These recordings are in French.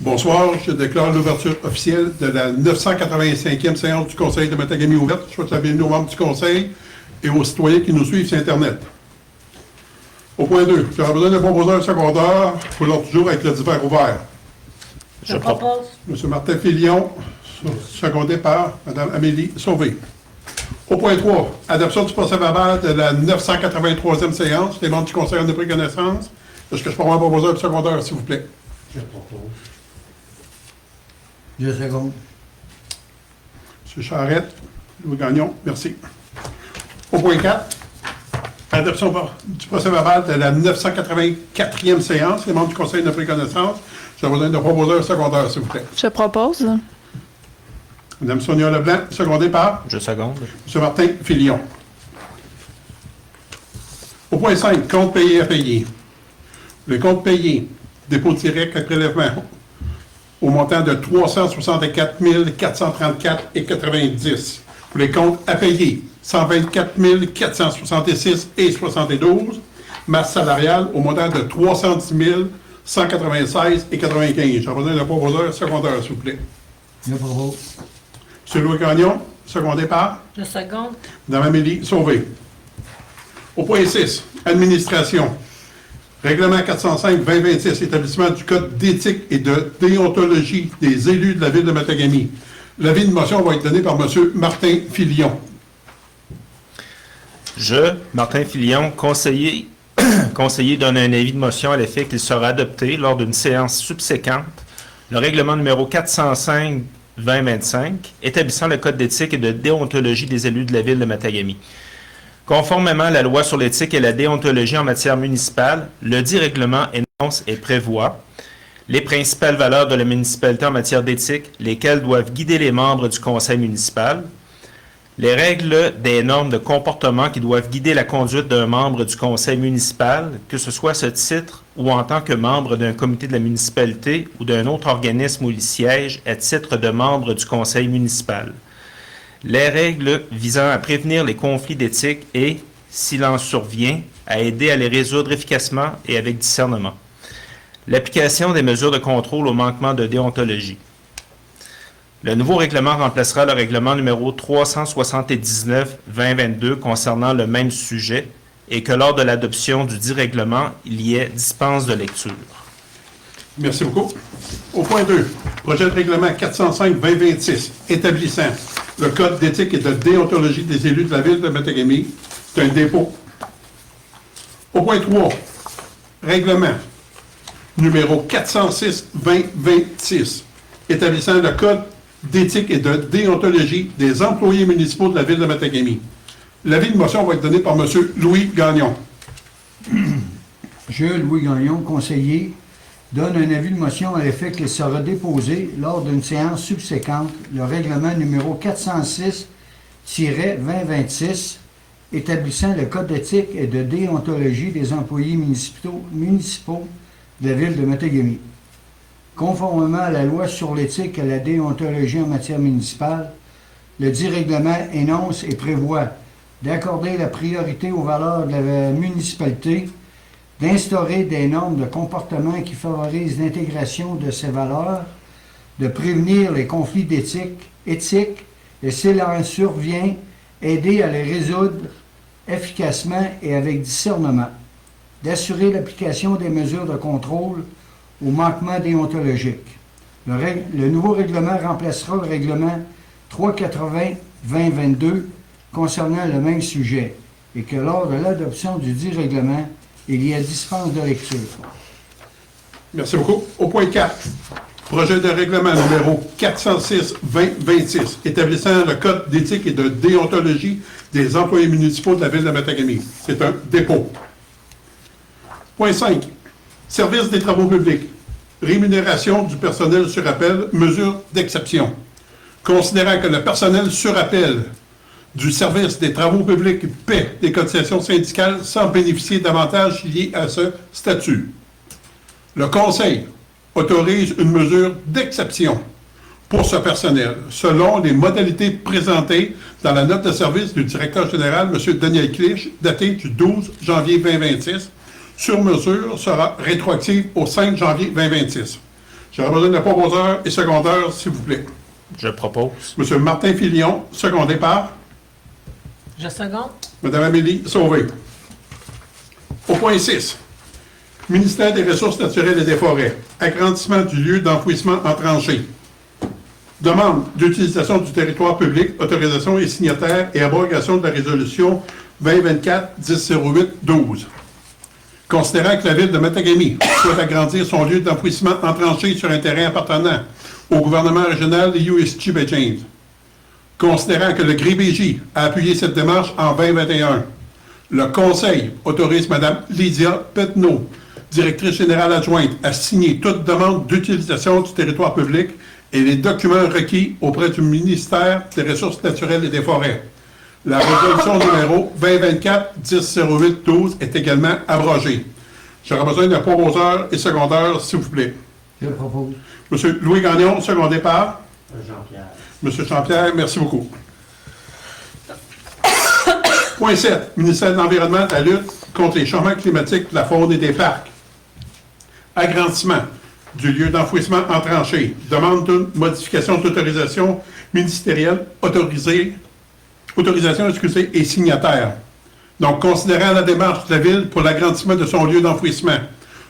Bonsoir, je déclare l'ouverture officielle de la 985e séance du Conseil de Matagami ouverte. Je souhaite la bienvenue aux membres du Conseil et aux citoyens qui nous suivent sur Internet. Au point 2, j'aurai besoin d'un proposeur secondaire pour l'ordre du jour avec le divers ouvert. Je propose. M. Martin Filion, secondé par Mme Amélie Sauvé. Au point 3, adoption du procès-verbal de la 983e séance. Les membres du Conseil en ont pris connaissance. Est-ce que je peux avoir un proposeur secondaire, s'il vous plaît? Je propose. Je seconde. M. Charette, Louis Gagnon, merci. Au point 4, adoption du procès-verbal de la 984e séance. Les membres du Conseil n'ont pris connaissance. J'ai besoin de proposeur secondaire, s'il vous plaît. Je propose. Mme Sonia Leblanc, secondée par? Je seconde. M. Martin Filion. Au point 5, compte payé à payer. Le compte payé, dépôt direct et prélèvement au montant de 364 434,90. Pour les comptes à payer, 124 466,72. Masse salariale au montant de 310 196,95. J'ai besoin d'un proposeur secondaire, s'il vous plaît. Je propose. M. Louis Gagnon, secondé par? Je seconde. Mme Amélie Sauvé. Au point 6, administration. Règlement 405-2026, établissement du Code d'éthique et de déontologie des élus de la Ville de Matagami. L'avis de motion va être donné par M. Martin Filion. Je, Martin Filion, conseiller, donne un avis de motion à l'effet qu'il sera adopté lors d'une séance subséquente le règlement numéro 405-2025, établissant le Code d'éthique et de déontologie des élus de la Ville de Matagami. Conformément à la loi sur l'éthique et la déontologie en matière municipale, le dit règlement énonce et prévoit les principales valeurs de la municipalité en matière d'éthique, lesquelles doivent guider les membres du conseil municipal, les règles des normes de comportement qui doivent guider la conduite d'un membre du conseil municipal, que ce soit à ce titre ou en tant que membre d'un comité de la municipalité ou d'un autre organisme où il siège à titre de membre du conseil municipal. Les règles visant à prévenir les conflits d'éthique et, s'il en survient, à aider à les résoudre efficacement et avec discernement. L'application des mesures de contrôle au manquement de déontologie. Le nouveau règlement remplacera le règlement numéro 379-2022 concernant le même sujet et que lors de l'adoption du dit règlement, il y ait dispense de lecture. Merci beaucoup. Au point 2, projet de règlement 405-2026, établissant le Code d'éthique et de déontologie des élus de la Ville de Matagami. C'est un dépôt. Au point 3, règlement numéro 406-2026, établissant le Code d'éthique et de déontologie des employés municipaux de la Ville de Matagami. L'avis de motion va être donné par M. Louis Gagnon. Je, Louis Gagnon, conseiller, donne un avis de motion à l'effet qu'il sera déposé lors d'une séance subséquente le règlement numéro 406-2026 établissant le Code d'éthique et de déontologie des employés municipaux de la Ville de Matagami. Conformément à la loi sur l'éthique et la déontologie en matière municipale, le dit règlement énonce et prévoit d'accorder la priorité aux valeurs de la municipalité, d'instaurer des normes de comportement qui favorisent l'intégration de ces valeurs, de prévenir les conflits d'éthique et s'il en survient, aider à les résoudre efficacement et avec discernement, d'assurer l'application des mesures de contrôle au manquement déontologique. Le nouveau règlement remplacera le règlement 380-2022 concernant le même sujet et que lors de l'adoption du dit règlement, il y a dispense de lecture. Merci beaucoup. Au point 4, projet de règlement numéro 406-2026, établissant le Code d'éthique et de déontologie des employés municipaux de la Ville de Matagami. C'est un dépôt. Point 5, service des travaux publics, rémunération du personnel sur appel, mesure d'exception. Considérant que le personnel sur appel du service des travaux publics paie des cotisations syndicales sans bénéficier d'avantages liés à ce statut. Le Conseil autorise une mesure d'exception pour ce personnel, selon les modalités présentées dans la note de service du directeur général, M. Daniel Clich, datée du 12 janvier 2026. Sur mesure sera rétroactive au 5 janvier 2026. J'aurais besoin de proposeurs et secondaires, s'il vous plaît. Je propose. Monsieur Martin Filion, secondé par Je seconde. Madame Amélie Sauvé. Au point 6, ministère des Ressources naturelles et des Forêts, agrandissement du lieu d'enfouissement en tranchée. Demande d'utilisation du territoire public, autorisation et signataire et abrogation de la résolution 2024-1008-12. Considérant que la ville de Matagami souhaite agrandir son lieu d'enfouissement en tranchée sur un terrain appartenant au gouvernement régional de USG Bay James. Considérant que le GRIBJ a appuyé cette démarche en 2021, le Conseil autorise Mme Lydia Petneau, directrice générale adjointe, à signer toute demande d'utilisation du territoire public et les documents requis auprès du ministère des Ressources naturelles et des Forêts. La résolution numéro 2024-1008-12 est également abrogée. J'aurai besoin d'un proposeur et secondaire, s'il vous plaît. Je propose. Monsieur Louis Gagnon, secondé par Jean-Pierre. Monsieur Jean-Pierre, merci beaucoup. Point 7. Ministère de l'Environnement, de la lutte contre les changements climatiques, de la faune et des parcs. Agrandissement du lieu d'enfouissement en tranchée. Demande d'une modification d'autorisation ministérielle autorisation et signataire. Donc, considérant la démarche de la Ville pour l'agrandissement de son lieu d'enfouissement,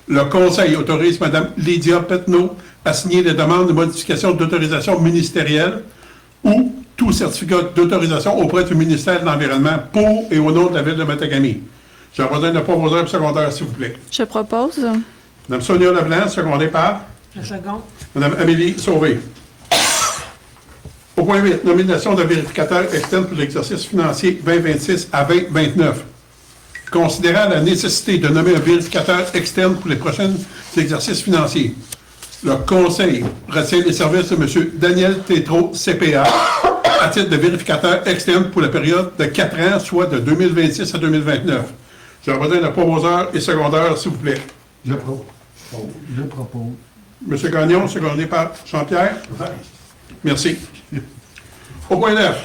le Conseil autorise Mme Lydia Petneau à signer les demandes de modification d'autorisation ministérielle ou tout certificat d'autorisation auprès du ministère de l'Environnement pour et au nom de la Ville de Matagami. J'ai besoin d'un proposeur secondaire, s'il vous plaît. Je propose. Mme Sonia Leblanc, secondée par Je seconde. Mme Amélie Sauvé. Au point 8, nomination de vérificateur externe pour l'exercice financier 2026 à 2029. Considérant la nécessité de nommer un vérificateur externe pour les prochains exercices financiers, le Conseil retient les services de M. Daniel Tétrault, CPA, à titre de vérificateur externe pour la période de 4 ans, soit de 2026 à 2029. J'aurais besoin d'un proposeur et secondaire, s'il vous plaît. Je propose. M. Gagnon, secondé par Jean-Pierre. Merci. Au point 9.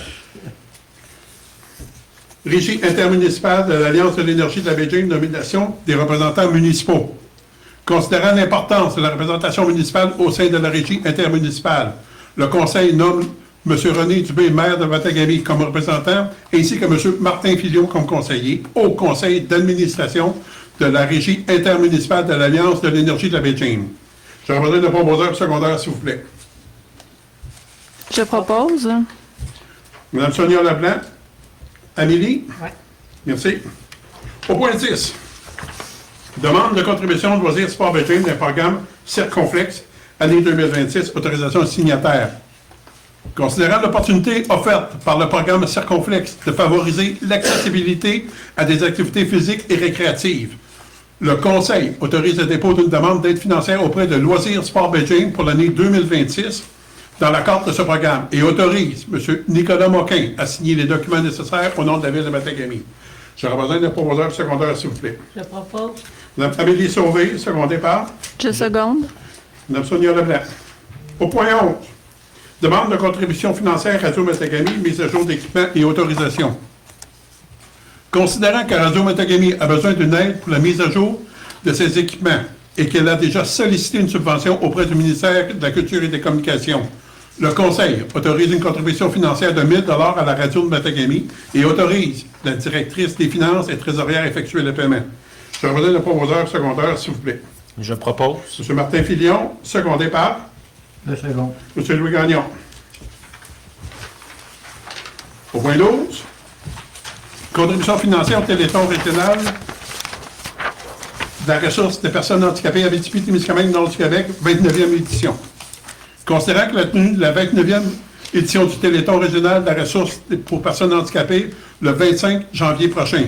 Régie intermunicipale de l'Alliance de l'énergie de la Baie James, nomination des représentants municipaux. Considérant l'importance de la représentation municipale au sein de la régie intermunicipale, le Conseil nomme M. René Dubé, maire de Matagami, comme représentant, ainsi que M. Martin Filion comme conseiller au Conseil d'administration de la régie intermunicipale de l'Alliance de l'énergie de la Baie James. J'aurais besoin de proposeur secondaire, s'il vous plaît. Je propose. Mme Sonia Leblanc. Amélie? Oui. Merci. Au point 10. Demande de contribution de loisirs sport Baie James d'un programme Circonflexe, année 2026, autorisation signataire. Considérant l'opportunité offerte par le programme Circonflexe de favoriser l'accessibilité à des activités physiques et récréatives, le Conseil autorise le dépôt d'une demande d'aide financière auprès de Loisirs Sport Baie James pour l'année 2026 dans le cadre de ce programme et autorise M. Nicolas Moquin à signer les documents nécessaires au nom de la Ville de Matagami. J'aurais besoin d'un proposeur secondaire, s'il vous plaît. Je propose. Mme Amélie Sauvé, secondée par Je seconde. Mme Sonia Leblanc. Au point 11. Demande de contribution financière Radio Matagami, mise à jour d'équipement et autorisation. Considérant que Radio Matagami a besoin d'une aide pour la mise à jour de ses équipements et qu'elle a déjà sollicité une subvention auprès du ministère de la Culture et des Communications, le Conseil autorise une contribution financière de 1 000 $ à la radio de Matagami et autorise la directrice des finances et trésorière à effectuer le paiement. Je vais besoin d'un proposeur secondaire, s'il vous plaît. Je propose. M. Martin Filion, secondé par Le second. M. Louis Gagnon. Au point 12, contribution financière au Téléthon régional de la ressource des personnes handicapées à Abitibi-Témiscamingue, Nord-du-Québec, 29e édition. Considérant que la tenue de la 29e édition du Téléthon régional de la ressource pour personnes handicapées le 25 janvier prochain,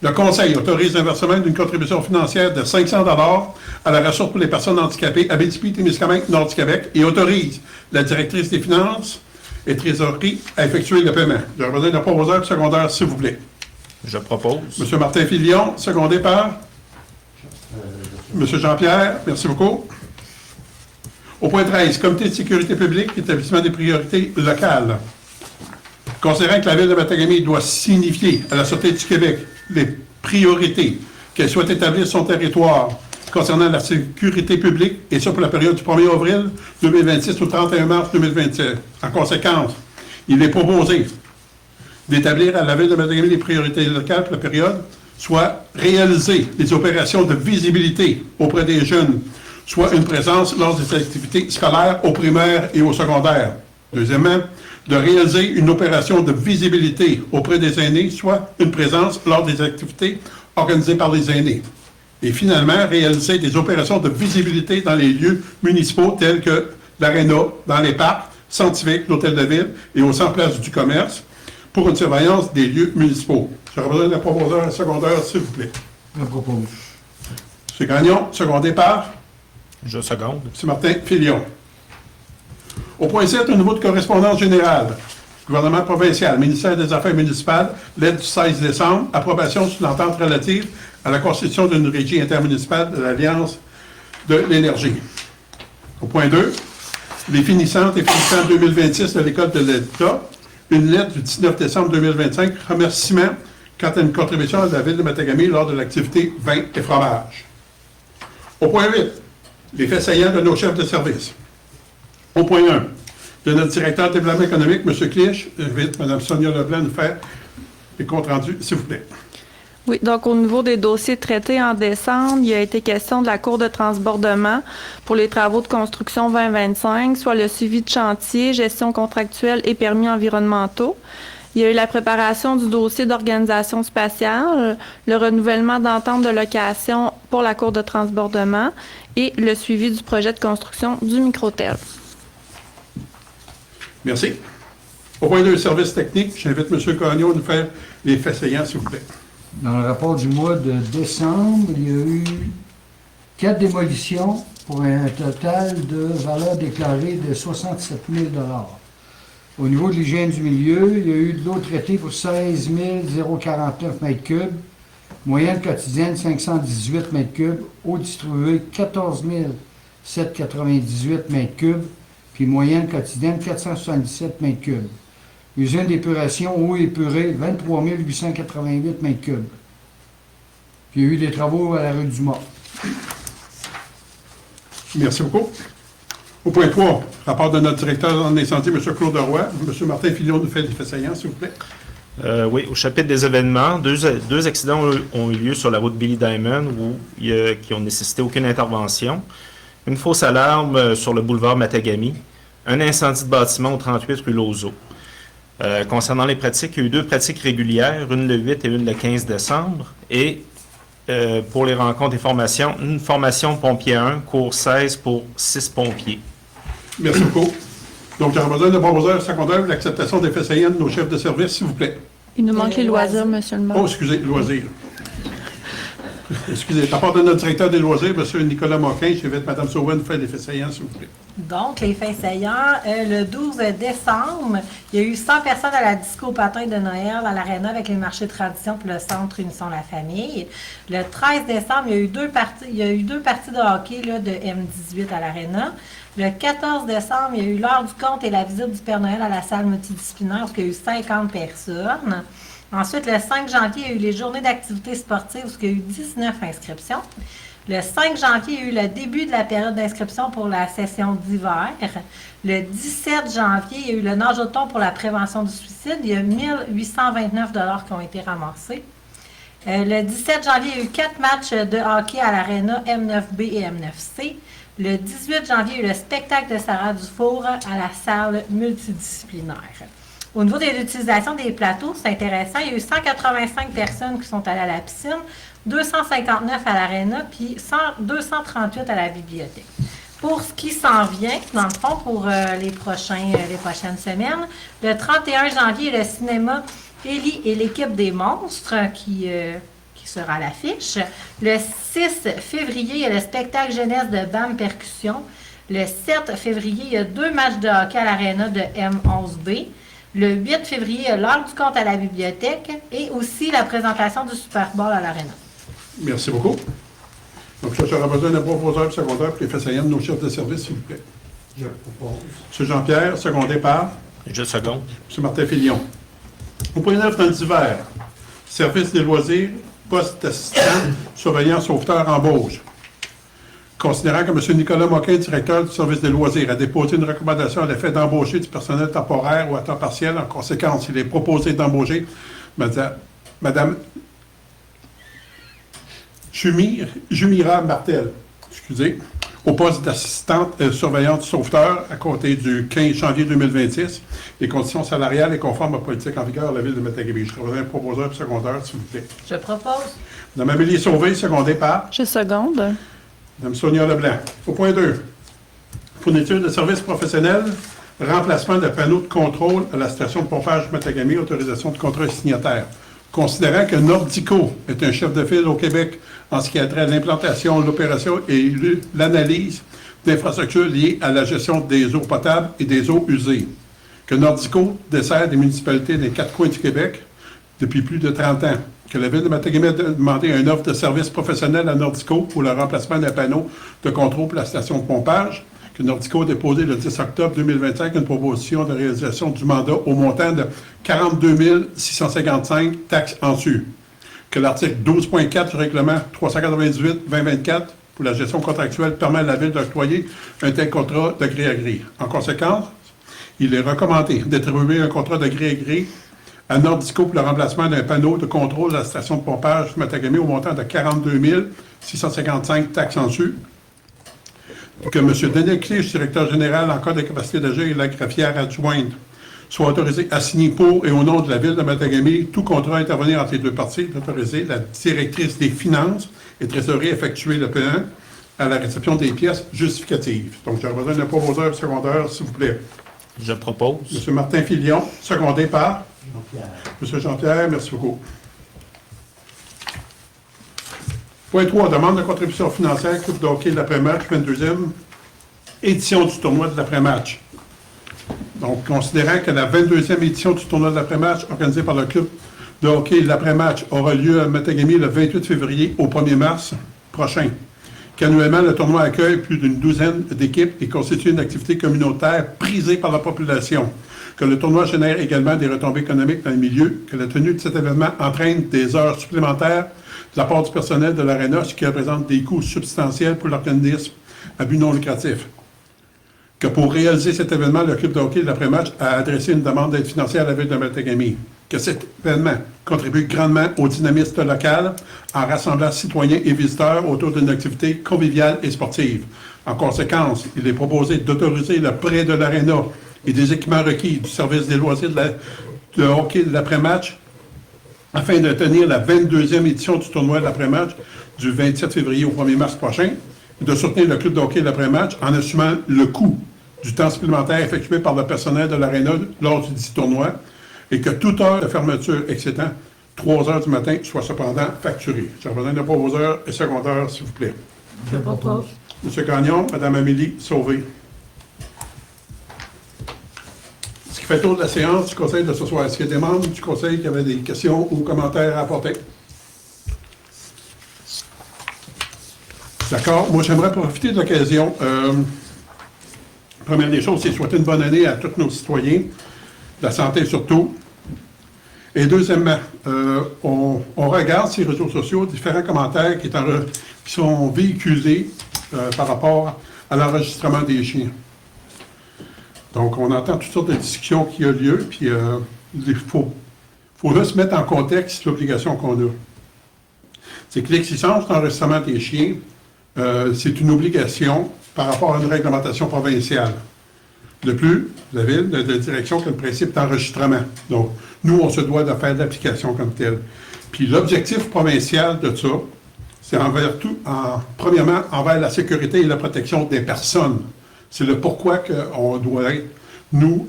le Conseil autorise l'inversement d'une contribution financière de 500 $ à la ressource pour les personnes handicapées à Abitibi-Témiscamingue, Nord-du-Québec et autorise la directrice des finances et trésorerie à effectuer le paiement. J'aurais besoin d'un proposeur secondaire, s'il vous plaît. Je propose. M. Martin Filion, secondé par M. Jean-Pierre. Merci beaucoup. Au point 13, Comité de sécurité publique, établissement des priorités locales. Considérant que la Ville de Matagami doit signifier à la Sûreté du Québec les priorités qu'elle souhaite établir sur son territoire concernant la sécurité publique, et ça pour la période du 1er avril 2026 au 31 mars 2027. En conséquence, il est proposé d'établir à la Ville de Matagami les priorités locales pour la période, soit réaliser des opérations de visibilité auprès des jeunes, soit une présence lors des activités scolaires au primaire et au secondaire. Deuxièmement, de réaliser une opération de visibilité auprès des aînés, soit une présence lors des activités organisées par les aînés. Et finalement, réaliser des opérations de visibilité dans les lieux municipaux tels que l'aréna, dans les parcs, centre civique, l'hôtel de ville et au centre place du commerce pour une surveillance des lieux municipaux. J'aurais besoin d'un proposeur secondaire, s'il vous plaît. Je propose. M. Gagnon, secondé par Je seconde. M. Martin Filion. Au point 7, au niveau de correspondance générale, gouvernement provincial, ministère des Affaires municipales, lettre du 16 décembre, approbation sur l'entente relative à la constitution d'une régie intermunicipale de l'Alliance de l'énergie. Au point 2, les finissantes et finissants 2026 de l'École de l'État, une lettre du 19 décembre 2025, remerciement quant à une contribution à la Ville de Matagami lors de l'activité vin et fromage. Au point 8, les faits saillants de nos chefs de service. Au point 1, de notre directeur de développement économique, M. Clich, j'invite Mme Sonia Leblanc à nous faire les comptes rendus, s'il vous plaît. Oui, donc au niveau des dossiers traités en décembre, il a été question de la cour de transbordement pour les travaux de construction 2025, soit le suivi de chantier, gestion contractuelle et permis environnementaux. Il y a eu la préparation du dossier d'organisation spatiale, le renouvellement d'entente de location pour la cour de transbordement et le suivi du projet de construction du microtel. Merci. Au point 2, services techniques, j'invite M. Gagnon à nous faire les faits saillants, s'il vous plaît. Dans le rapport du mois de décembre, il y a eu 4 démolitions pour un total de valeur déclarée de 67 000 $. Au niveau de l'hygiène du milieu, il y a eu de l'eau traitée pour 16 049 m3, moyenne quotidienne 518 m3, eau distribuée 14 798 m3, puis moyenne quotidienne 477 m3. Usine d'épuration, eau épurée, 23 888 m3. Puis il y a eu des travaux à la rue du Mort. Merci beaucoup. Au point 3, rapport de notre directeur en incendie, M. Claude Roy. M. Martin Filion nous fait les faits saillants, s'il vous plaît. Oui, au chapitre des événements, deux accidents ont eu lieu sur la route Billy Diamond qui ont nécessité aucune intervention. Une fausse alarme sur le boulevard Matagami. Un incendie de bâtiment au 38 rue Lauzeau. Concernant les pratiques, il y a eu 2 pratiques régulières, une le 8 et une le 15 décembre. Et pour les rencontres et formations, une formation pompier 1, cours 16 pour 6 pompiers. Merci beaucoup. Donc, j'aurais besoin d'un proposeur secondaire pour l'acceptation des faits saillants de nos chefs de service, s'il vous plaît. Il nous manque les loisirs, loisirs. monsieur le maire. Oh, excusez, loisirs. Excusez, à part de notre directeur des loisirs, M. Nicolas Moquin, j'invite Mme Sauvain nous faire les faits saillants, s'il vous plaît. Donc, les faits saillants, le 12 décembre, il y a eu 100 personnes à la disco patin de Noël à l'Arena avec les marchés de tradition pour le centre Unissons la famille. Le 13 décembre, il y a eu deux parties de hockey là, de M18 à l'Arena. Le 14 décembre, il y a eu l'heure du compte et la visite du Père Noël à la salle multidisciplinaire, où il y a eu 50 personnes. Ensuite, le 5 janvier, il y a eu les journées d'activités sportives, où il y a eu 19 inscriptions. Le 5 janvier, il y a eu le début de la période d'inscription pour la session d'hiver. Le 17 janvier, il y a eu le nage au thon pour la prévention du suicide. Il y a 1 829 $ qui ont été ramassés. Le 17 janvier, il y a eu 4 matchs de hockey à l'Arena M9B et M9C. Le 18 janvier, il y a eu le spectacle de Sarah Dufour à la salle multidisciplinaire. Au niveau de l'utilisation des plateaux, c'est intéressant. Il y a eu 185 personnes qui sont allées à la piscine, 259 à l'Arena, puis 238 à la bibliothèque. Pour ce qui s'en vient, dans le fond, pour les prochaines semaines, le 31 janvier, le cinéma Ellie et l'équipe des monstres qui sera à l'affiche. Le 6 février, il y a le spectacle jeunesse de BAM Percussion. Le 7 février, il y a 2 matchs de hockey à l'Arena de M11B. Le 8 février, il y a l'heure du compte à la bibliothèque et aussi la présentation du Super Bowl à l'Arena. Merci beaucoup. Donc, ça, j'aurais besoin d'un proposeur secondaire pour les faits saillants de nos chefs de service, s'il vous plaît. Je propose. M. Jean-Pierre, secondé par Je seconde. M. Martin Filion. Au point 9, dans le divers, service des loisirs, poste assistant, surveillant, sauveteur, embauche. Considérant que M. Nicolas Moquin, directeur du service des loisirs, a déposé une recommandation à l'effet d'embaucher du personnel temporaire ou à temps partiel, en conséquence, il est proposé d'embaucher Mme Jumira Martel, au poste d'assistante surveillante sauveteur à compter du 15 janvier 2026. Les conditions salariales et conformes aux politiques en vigueur à la ville de Matagami. Je serai un proposeur secondaire, s'il vous plaît. Je propose. Mme Amélie Sauvé, secondée par Je seconde. Mme Sonia Leblanc. Au point 2, fourniture de services professionnels, remplacement de panneaux de contrôle à la station de pompage Matagami, autorisation de contrat signataire. Considérant que Nordico est un chef de file au Québec en ce qui a trait à l'implantation, l'opération et l'analyse d'infrastructures liées à la gestion des eaux potables et des eaux usées, que Nordico dessert des municipalités des 4 coins du Québec depuis plus de 30 ans, que la Ville de Matagami a demandé une offre de service professionnel à Nordico pour le remplacement d'un panneau de contrôle pour la station de pompage, que Nordico a déposé le 10 octobre 2025 une proposition de réalisation du mandat au montant de 42 655 taxes en su, que l'article 12.4 du règlement 398-2024 pour la gestion contractuelle permet à la Ville d'octroyer un tel contrat de gré à gré. En conséquence, il est recommandé d'attribuer un contrat de gré à gré à Nordico pour le remplacement d'un panneau de contrôle de la station de pompage Matagami au montant de 42 655 taxes en su. Que M. Daniel Clich, directeur général en cas de capacité d'agir et la greffière adjointe, soit autorisé à signer pour et au nom de la Ville de Matagami tout contrat à intervenir entre les deux parties, d'autoriser la directrice des finances et trésorerie à effectuer le paiement à la réception des pièces justificatives. Donc, j'ai besoin d'un proposeur secondaire, s'il vous plaît. Je propose. M. Martin Filion, secondé par M. Jean-Pierre, merci beaucoup. Point 3, demande de contribution financière, Coupe de hockey de l'après-match, 22e édition du tournoi de l'après-match. Donc, considérant que la 22e édition du tournoi de l'après-match, organisée par le Club de hockey de l'après-match, aura lieu à Matagami le 28 février au 1er mars prochain, qu'annuellement, le tournoi accueille plus d'une douzaine d'équipes et constitue une activité communautaire prisée par la population, que le tournoi génère également des retombées économiques dans le milieu, que la tenue de cet événement entraîne des heures supplémentaires de la part du personnel de l'Arena, ce qui représente des coûts substantiels pour l'organisme à but non lucratif. Que pour réaliser cet événement, le club de hockey de l'après-match a adressé une demande d'aide financière à la Ville de Matagami. Que cet événement contribue grandement au dynamisme local en rassemblant citoyens et visiteurs autour d'une activité conviviale et sportive. En conséquence, il est proposé d'autoriser le prêt de l'Arena et des équipements requis du service des loisirs de hockey de l'après-match afin de tenir la 22e édition du tournoi de l'après-match du 27 février au 1er mars prochain, et de soutenir le club de hockey de l'après-match en assumant le coût du temps supplémentaire effectué par le personnel de l'Arena lors du dit tournoi, et que toute heure de fermeture excédant 3 heures du matin soit cependant facturée. J'ai besoin de proposeurs et secondaires, s'il vous plaît. Je propose. M. Gagnon, Mme Amélie Sauvé. Ce qui fait tour de la séance du Conseil de ce soir. Est-ce qu'il y a des membres du Conseil qui avaient des questions ou commentaires à apporter? D'accord. Moi, j'aimerais profiter de l'occasion. Première des choses, c'est souhaiter une bonne année à tous nos citoyens, la santé surtout. Et deuxièmement, on regarde sur les réseaux sociaux différents commentaires qui sont véhiculés par rapport à l'enregistrement des chiens. Donc, on entend toutes sortes de discussions qui ont lieu, puis il faut là se mettre en contexte l'obligation qu'on a. C'est que l'existence d'enregistrement des chiens, c'est une obligation par rapport à une réglementation provinciale. De plus, la Ville, la direction, qui a le principe d'enregistrement. Donc, nous, on se doit de faire l'application comme telle. Puis l'objectif provincial de ça, c'est premièrement, envers la sécurité et la protection des personnes. C'est le pourquoi qu'on doit être, nous,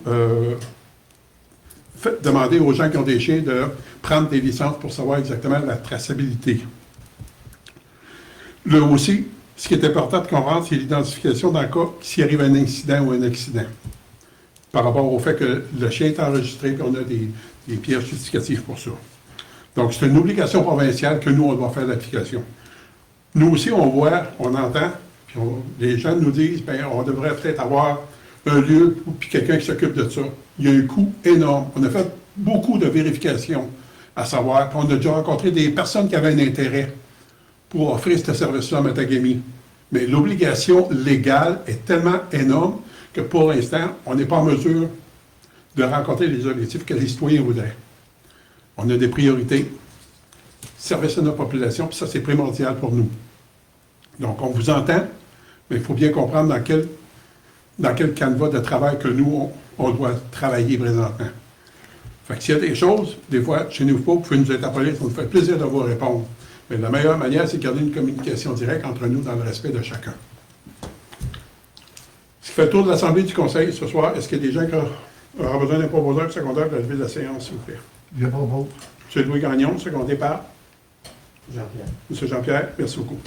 demander aux gens qui ont des chiens de prendre des licences pour savoir exactement la traçabilité. Là aussi, ce qui est important de comprendre, c'est l'identification dans le cas s'il arrive un incident ou un accident. Par rapport au fait que le chien est enregistré et qu'on a des pièces justificatives pour ça. Donc, c'est une obligation provinciale que nous, on doit faire l'application. Nous aussi, on voit, on entend, puis les gens nous disent, bien, on devrait peut-être avoir un lieu puis quelqu'un qui s'occupe de ça. Il y a un coût énorme. On a fait beaucoup de vérifications à savoir, puis on a déjà rencontré des personnes qui avaient un intérêt pour offrir ce service-là à Matagami. Mais l'obligation légale est tellement énorme que pour l'instant, on n'est pas en mesure de rencontrer les objectifs que les citoyens voudraient. On a des priorités, service à notre population, puis ça, c'est primordial pour nous. Donc, on vous entend, mais il faut bien comprendre dans quel canevas de travail que nous, on doit travailler présentement. Fait que s'il y a des choses, des fois, chez nous, vous pouvez nous interpeller, ça nous fait plaisir de vous répondre. Mais la meilleure manière, c'est de garder une communication directe entre nous dans le respect de chacun. Ce qui fait le tour de l'Assemblée du Conseil ce soir, est-ce qu'il y a des gens qui auront besoin d'un proposeur secondaire de lever la séance, s'il vous plaît? Je propose. M. Louis Gagnon, secondé par Jean-Pierre. M. Jean-Pierre. Merci beaucoup.